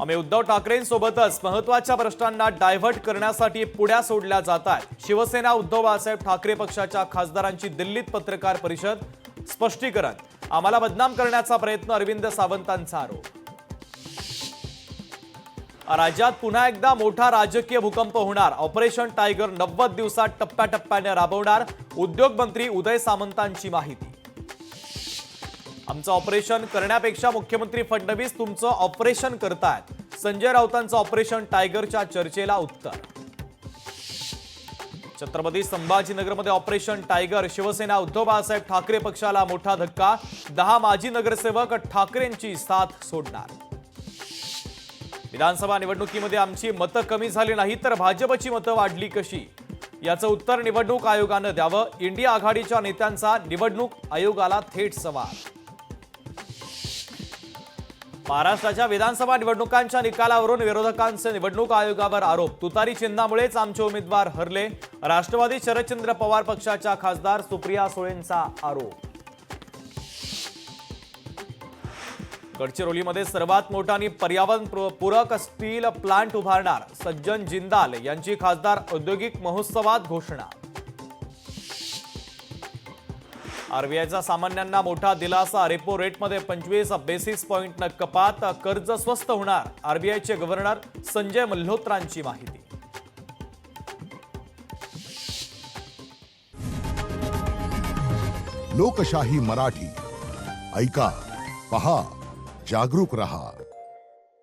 आम्ही उद्धव ठाकरेंसोबतच महत्त्वाच्या प्रश्नांना डायव्हर्ट करण्यासाठी पुढ्या सोडल्या जात आहेत। शिवसेना उद्धव बाळासाहेब ठाकरे पक्षाच्या खासदारांची दिल्लीत पत्रकार परिषद, स्पष्टीकरण, आम्हाला बदनाम करण्याचा प्रयत्न, अरविंद सावंतांचा आरोप। राज्यात पुन्हा एकदा मोठा राजकीय भूकंप होणार। ऑपरेशन टायगर 90 दिवसात टप्प्याटप्प्याने राबवणार, उद्योग मंत्री उदय सामंतांची माहिती। आमचं ऑपरेशन करण्यापेक्षा मुख्यमंत्री फडणवीस तुमचं ऑपरेशन करतायत, संजय राऊतांचं ऑपरेशन टायगरच्या चर्चेला उत्तर। छत्रपती संभाजीनगरमध्ये ऑपरेशन टायगर, शिवसेना उद्धव बाळासाहेब ठाकरे पक्षाला मोठा धक्का, 10 माजी नगरसेवक ठाकरेंची साथ सोडणार। विधानसभा निवडणुकीमध्ये आमची मतं कमी झाली नाही तर भाजपची मतं वाढली कशी, याचं उत्तर निवडणूक आयोगानं द्यावं। इंडिया आघाडीच्या नेत्यांचा निवडणूक आयोगाला थेट सवाल। महाराष्ट्राच्या विधानसभा निवडणुकांच्या निकालावरून विरोधकांचे निवडणूक आयोगावर आरोप। तुतारी चिन्हामुळेच आमचे उमेदवार हरले, राष्ट्रवादी शरदचंद्र पवार पक्षाच्या खासदार सुप्रिया सुळेंचा आरोप। गडचिरोलीमध्ये सर्वात मोठा आणि पर्यावरण पूरक स्टील प्लांट उभारणार, सज्जन जिंदाल यांची खासदार औद्योगिक महोत्सवात घोषणा। आरबीआयचा सामान्यांना मोठा दिलासा, रेपो रेटमध्ये 25 बेसिस पॉइंटनं कपात, कर्ज स्वस्त होणार, आरबीआयचे गव्हर्नर संजय मल्होत्रांची माहिती। लोकशाही मराठी ऐका, पहा, जागरूक रहा।